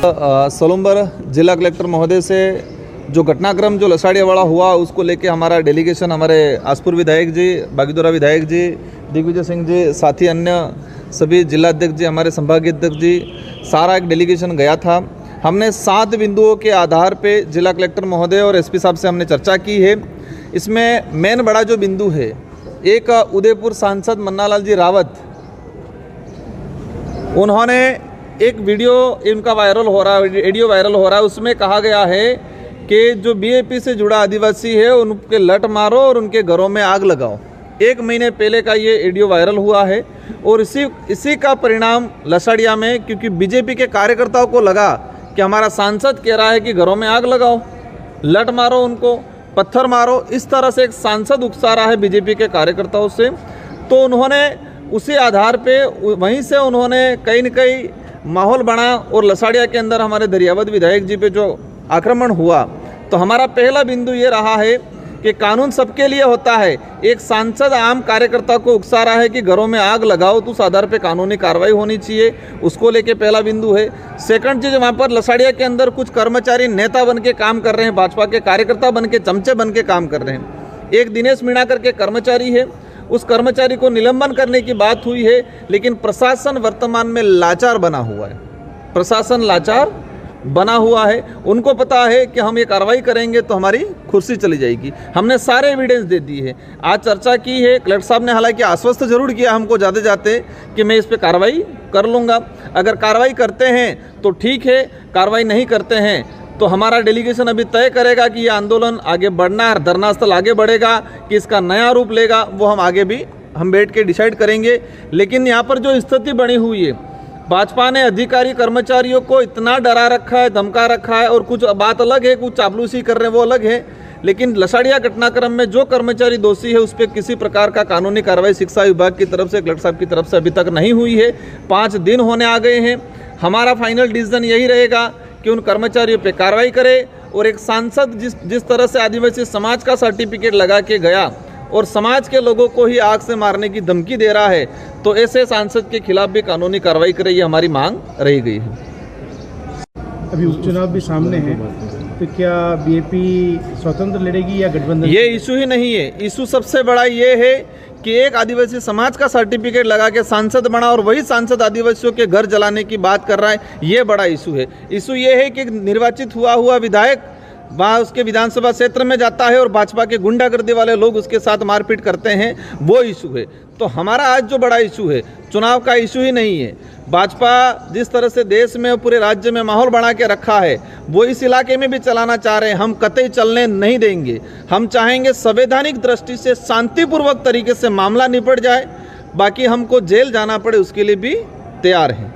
सोलंबर जिला कलेक्टर महोदय से जो घटनाक्रम जो लसाड़िया वाला हुआ उसको लेके हमारा डेलीगेशन हमारे आसपुर विधायक जी, बागीदोरा विधायक जी, दिग्विजय सिंह जी, साथी अन्य सभी जिलाध्यक्ष जी, हमारे संभागीय अध्यक्ष जी, सारा एक डेलीगेशन गया था। हमने 7 बिंदुओं के आधार पे जिला कलेक्टर महोदय और एसपी साहब से हमने चर्चा की है। इसमें मेन बड़ा जो बिंदु है, एक उदयपुर सांसद मन्नालाल जी रावत, उन्होंने एक वीडियो इनका वायरल हो रहा है, ऑडियो वायरल हो रहा है। उसमें कहा गया है कि जो बीएपी से जुड़ा आदिवासी है उनके लट मारो और उनके घरों में आग लगाओ। 1 महीने पहले का ये ऑडियो वायरल हुआ है और इसी का परिणाम लसाड़िया में, क्योंकि बीजेपी के कार्यकर्ताओं को लगा कि हमारा सांसद कह रहा है कि घरों में आग लगाओ, लट मारो, उनको पत्थर मारो, इस तरह से एक सांसद उकसा रहा है बीजेपी के कार्यकर्ताओं से। तो उन्होंने उसी आधार पे वहीं से उन्होंने कहीं न कहीं माहौल बना और लसाड़िया के अंदर हमारे दरियावद विधायक जी पे जो आक्रमण हुआ। तो हमारा पहला बिंदु ये रहा है कि कानून सबके लिए होता है। एक सांसद आम कार्यकर्ता को उकसा रहा है कि घरों में आग लगाओ, तो उस आधार पे कानूनी कार्रवाई होनी चाहिए, उसको लेके पहला बिंदु है। सेकंड चीज़, वहाँ पर लसाड़िया के अंदर कुछ कर्मचारी नेता बन के काम कर रहे हैं, भाजपा के कार्यकर्ता बन के, चमचे बन के काम कर रहे हैं। एक दिनेश मीणा करके कर्मचारी है, उस कर्मचारी को निलंबन करने की बात हुई है, लेकिन प्रशासन वर्तमान में लाचार बना हुआ है। प्रशासन लाचार बना हुआ है, उनको पता है कि हम ये कार्रवाई करेंगे तो हमारी कुर्सी चली जाएगी। हमने सारे एविडेंस दे दिए हैं, आज चर्चा की है। कलेक्टर साहब ने हालांकि आश्वस्त जरूर किया हमको जाते जाते कि मैं इस पर कार्रवाई कर लूँगा। अगर कार्रवाई करते हैं तो ठीक है, कार्रवाई नहीं करते हैं तो हमारा डेलीगेशन अभी तय करेगा कि ये आंदोलन आगे बढ़ना है, धरना स्थल आगे बढ़ेगा कि इसका नया रूप लेगा, वो हम आगे भी हम बैठ के डिसाइड करेंगे। लेकिन यहाँ पर जो स्थिति बनी हुई है, भाजपा ने अधिकारी कर्मचारियों को इतना डरा रखा है, धमका रखा है, और कुछ बात अलग है, कुछ चापलूसी कर रहे हैं वो अलग है, लेकिन लसाड़िया घटनाक्रम में जो कर्मचारी दोषी है उस पर किसी प्रकार का कानूनी कार्रवाई शिक्षा विभाग की तरफ से, कलेक्टर साहब की तरफ से अभी तक नहीं हुई है। 5 दिन होने आ गए हैं। हमारा फाइनल डिसीजन यही रहेगा कि उन कर्मचारियों पे कार्रवाई करे। और एक सांसद जिस तरह से आदिवासी समाज का सर्टिफिकेट लगा के गया और समाज के लोगों को ही आग से मारने की धमकी दे रहा है, तो ऐसे सांसद के खिलाफ भी कानूनी कार्रवाई करे, ये हमारी मांग रही गई है। अभी उपचुनाव भी सामने है, तो क्या बीएपी स्वतंत्र लड़ेगी या गठबंधन? ये इशू ही नहीं है। इशू सबसे बड़ा ये है कि एक आदिवासी समाज का सर्टिफिकेट लगा के सांसद बना और वही सांसद आदिवासियों के घर जलाने की बात कर रहा है, ये बड़ा इशू है। इशू ये है कि निर्वाचित हुआ विधायक वहाँ उसके विधानसभा क्षेत्र में जाता है और भाजपा के गुंडागर्दी वाले लोग उसके साथ मारपीट करते हैं, वो इशू है। तो हमारा आज जो बड़ा इशू है, चुनाव का इशू ही नहीं है। भाजपा जिस तरह से देश में और पूरे राज्य में माहौल बना के रखा है, वो इस इलाके में भी चलाना चाह रहे हैं। हम कतई चलने नहीं देंगे। हम चाहेंगे संवैधानिक दृष्टि से शांतिपूर्वक तरीके से मामला निपट जाए, बाकी हमको जेल जाना पड़े उसके लिए भी तैयार हैं।